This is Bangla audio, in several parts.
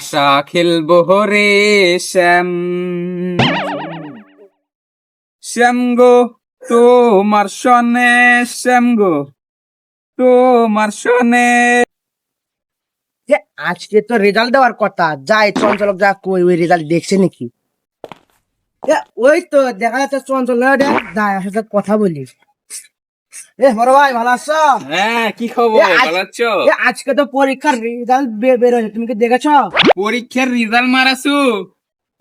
তামাশা খেলবো রে শ্যাম। শ্যাম গো তোমার সনে, শ্যাম গো তোমার সনে। যে আজকে তো রেজাল্ট দেওয়ার কথা, যাই চঞ্চলক যা কই ওই রেজাল্ট দেখছে নাকি? ওই তো দেখা যাচ্ছে চঞ্চল যাই সাথে কথা বলি। বড় ভাই ভালো আছো? হ্যাঁ, কি খবর? ভালো আছো? আজকে তো পরীক্ষার রেজাল্ট বের হয়েছে, তুমি কি দেখেছো? পরীক্ষার রেজাল্ট মারাছু?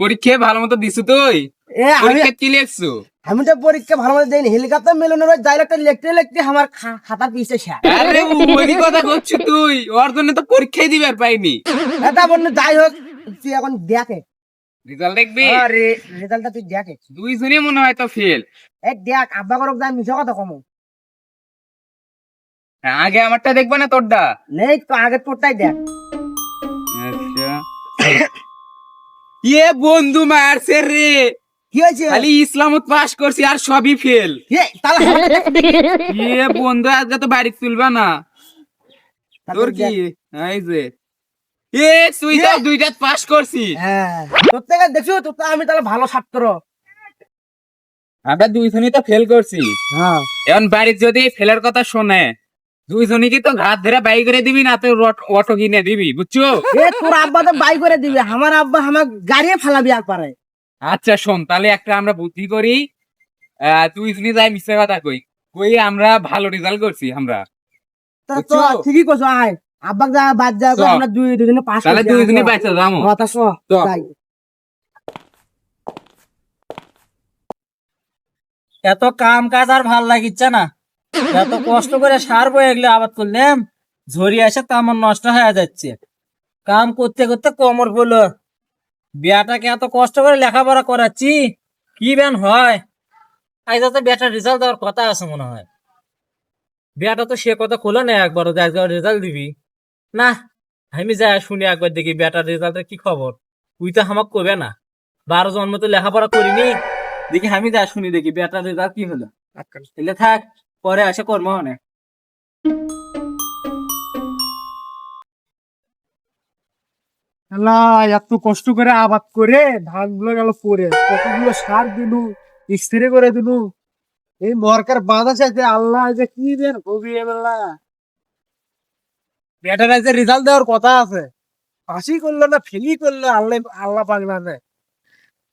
পরীক্ষা ভালো মতো দিছু তুই? আমি পরীক্ষা কি লিখছু? আমি তো পরীক্ষা ভালো মতো দেয়নি, হেলিকপ্টার মেলানোর ডাইরেক্টর লিখতে লিখতে আমার খাতার পিছে শেষ। আরে ওই কথা করছিস তুই? ওর জন্য তো পরীক্ষাই দিবার পাইনি। এটা বন্ধু যাই হোক, তুই এখন দেখে রেজাল্ট দেখবি? রেজাল্টটা তুই দেখে। দুইজনই মনে হয় তো ফেল। দেখ আব্বা করক যাই মিশা কথা কমো। আগে আমারটা দেখবা না তোরটা? নেই তো আগে তোরটাই দেখ। আচ্ছা। বন্ধু মারছে রে। কি হয়েছে? খালি ইসলামত পাস করছি আর সবই ফেল। তাহলে বন্ধু আজকে তো বাড়ি তুলবা না। তোর কি এই যে তুই তো দুইটা পাস করছিস। হ্যাঁ, তোর থেকে দেখছো তো আমি তাহলে ভালো ছাত্র। আমরা দুইজনই তো ফেল করছি। হ্যাঁ, এখন বাড়ির যদি ফেলের কথা শোনে, দুইজনই কি তো ঘাট ধরে বাই করে দিবি না তো অটো কিনে দিবি, বুঝছো? তোর আব্বা তো বাই করে দিবে, আমার আব্বা আমার গাড়িয়ে ফেলাবি একবারে। আচ্ছা শোন, তাহলে একটা আমরা বুদ্ধি করি। দুইজনই যাই মিথ্যা কথা কই কই আমরা ভালো রেজাল্ট করছি আমরা। তা তো ঠিকই করছো, আয় আব্বা যা বাদ যা আমরা দুজনে পাস করছি। তাহলে দুইজনই বাইসা যাবো। কথা শো তাই। এত কাম কাজ আর ভাল লাগিচ্ছে না, এত কষ্ট করে সার বয়ে এগুলো আবাদ করলাম, ঝরি আসে তা আমার নষ্ট হয়ে যাচ্ছে। কাম করতে করতে কোমর বলো, বিয়াটাকে এত কষ্ট করে লেখাপড়া করাচ্ছি, কি বেন হয়? আজ তো বিয়াটার রেজাল্ট দেওয়ার কথা আছে মনে হয়। বিয়াটা তো সে কথা খোলো না একবার, রেজাল্ট দিবি না। আমি যাই শুনি একবার দেখি বিয়াটার রেজাল্টের কি খবর। তুই তো আমাকে কবে না, 12 জন্ম তো লেখাপড়া করিনি। দেখি আমি যা শুনি দেখি বিয়াটার রেজাল্ট কি হলো। তাহলে থাক, পরে আসে কর্ম অনেক। এত কষ্ট করে আবাদ করে ধান গুলো গেল পরে, কতগুলো সার দিলু, স্প্রে করে দিলু, এই মরকার বাঁধা চাইতে আল্লাহ যে কি দেন হবি এবেলা। ব্যাটারা যে রেজাল্ট দেওয়ার কথা আছে, পাসই করলো না ফেলি করলো, আল্লাহ আল্লাহ পাগলা না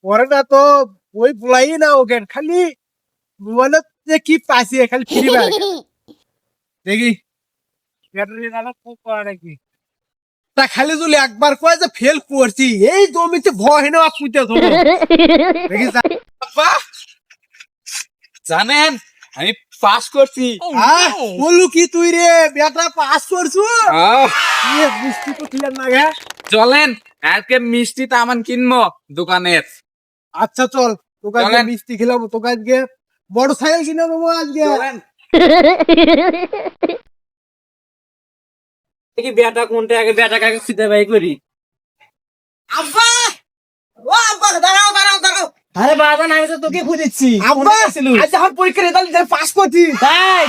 পরে না তো ওই বলাই না ওকে খালি মোবাইলে যে কি পাইছি খালি ফ্রি ফায়ার দেখি ব্যাটারি রেজাল্ট খুব করে নাকি। তা খালি যদি একবার কয় যে ফেল করছি, এই জমিতে ভয় না পুঁতে ধরো দেখি জানেন আমি পাস করছি। বলু কি তুই রে বেটা পাস করছু? মিষ্টি তো ছিলেন না গে। চলেন আজকে মিষ্টি তামান কিনবো দোকানের। আচ্ছা চল, তোকে আজকে চলেন। মিষ্টি খেলাবো, তোকে আজকে মোটর সাইকেল কিনে দেবো আজকে। দেখি বিয়াটা কোনটা আগে, বিয়াটাকে আগে খুঁজে বাই করি। আব্বা, ও আব্বা দাঁড়াও দাঁড়াও দাঁড়াও। আরে বাবা, আমি তো তোকে খুঁজেছি। আব্বা আজ আমার পরীক্ষার রেজাল্ট পাস করছি। তাই?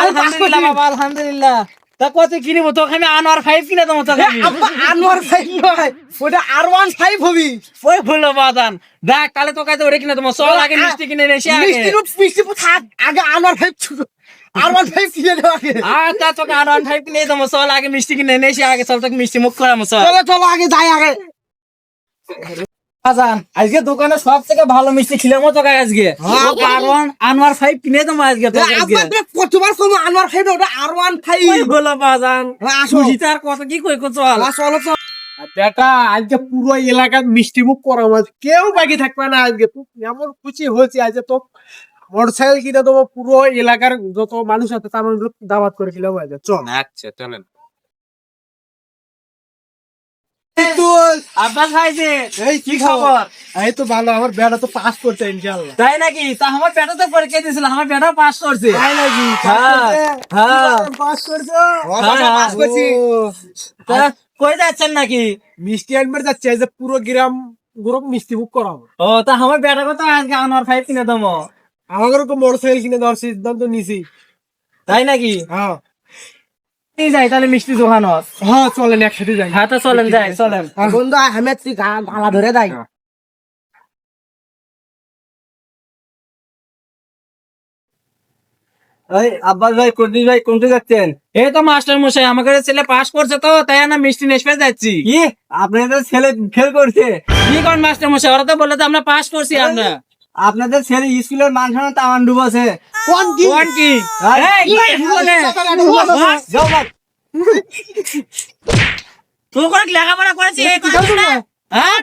আলহামদুলিল্লাহ বাবা, আলহামদুলিল্লাহ। তা কত কিনবো তোকে? আমি আনোয়ার 5 কিনে দেবো তোকে। আব্বা আনোয়ার 5 নয়, ওটা R15 হবি। ওই ভুলো বাদান, দেখ তাহলে তোকে ওরে কিনে দেবো। চল আগে মিষ্টি কিনে এসে আগে। মিষ্টি থাক, আগে আনোয়ার 5 R15 কিনে দেবো আগে। আচ্ছা তোকে আনোয়ার 5 কিনে দেবো। চল আগে মিষ্টি কিনে এসে আগে, চল তোকে মিষ্টি মুখ করাবো। চল চলো চলো আগে যাই আগে। বাজান, আজকে দোকানে সব থেকে ভালো মিষ্টি খিলামো তোকে আজকে। আনোয়ার 5 কিনে দেবো আজকে তোকে আজকে। আব্বা কতবার কম আনোয়ার 5 ওটা R15। ওই ভুলো বাজান, আসো খুশি তার কত কি কই চল। চলো চলো। বেটা আজকে পুরো এলাকার মিষ্টি মুখ করা মাছ কেউ বাকি থাকবে না আজকে। তুই এমন খুশি হয়েছি আজকে, তো মোটরসাইকেল কিনে দেবো, পুরো এলাকার যত মানুষ আছে তার দাওয়াত করে খেলাম আজকে। চল আচ্ছা চলেন। আব্বাস খাইছে, এই কি খবর? এই তো ভালো, আমার বেটা তো পাস করছে ইনশাআল্লাহ। তাই নাকি? তা আমার বেটা তো পরীক্ষা দিয়েছিল, আমার বেটা পাস করছে। তাই নাকি? হ্যাঁ, হ্যাঁ। পাস করছো? পাস করছি। তা কই যাচ্ছেন নাকি? মিষ্টি আনবার যাচ্ছে, এই যে পুরো গ্রাম গ্রুপ মিষ্টি মুখ করাবো। ও তা আমার বেটা কথা আজকে আনোয়ার 5 কিনে দেবো। আমাদেরও মোটরসাইকেল কিনে দেওয়ার সিদ্ধান্ত নিছি। তাই নাকি? হ্যাঁ এই যাই তাহলে মিষ্টি দোকান হ্যাঁ চলেন একসাথে যাই। হ্যাঁ তো চলেন যাই চলেন বন্ধু আহমেদ তুই গালা ধরে দেয়। এই আব্বাস ভাই কুদ্দুস ভাই কোনটা যাচ্ছেন? এই তো মাস্টার মশাই আমাকে ছেলে পাস করছে তো তাই না মিষ্টি নেশপে যাচ্ছি। কি আপনাদের ছেলে ফেল করছে? কি কোন মাস্টার মশাই ওরা তো বললো যে আমরা পাস করছি। আমরা আপনাদের ছেলে স্কুলের মান সম্মান তামান ডুবাছে। কোন কি কোন কি এই কি বলে যাও বাপ তুই করে লেখাপড়া করেছিস এই কথা না? হ্যাঁ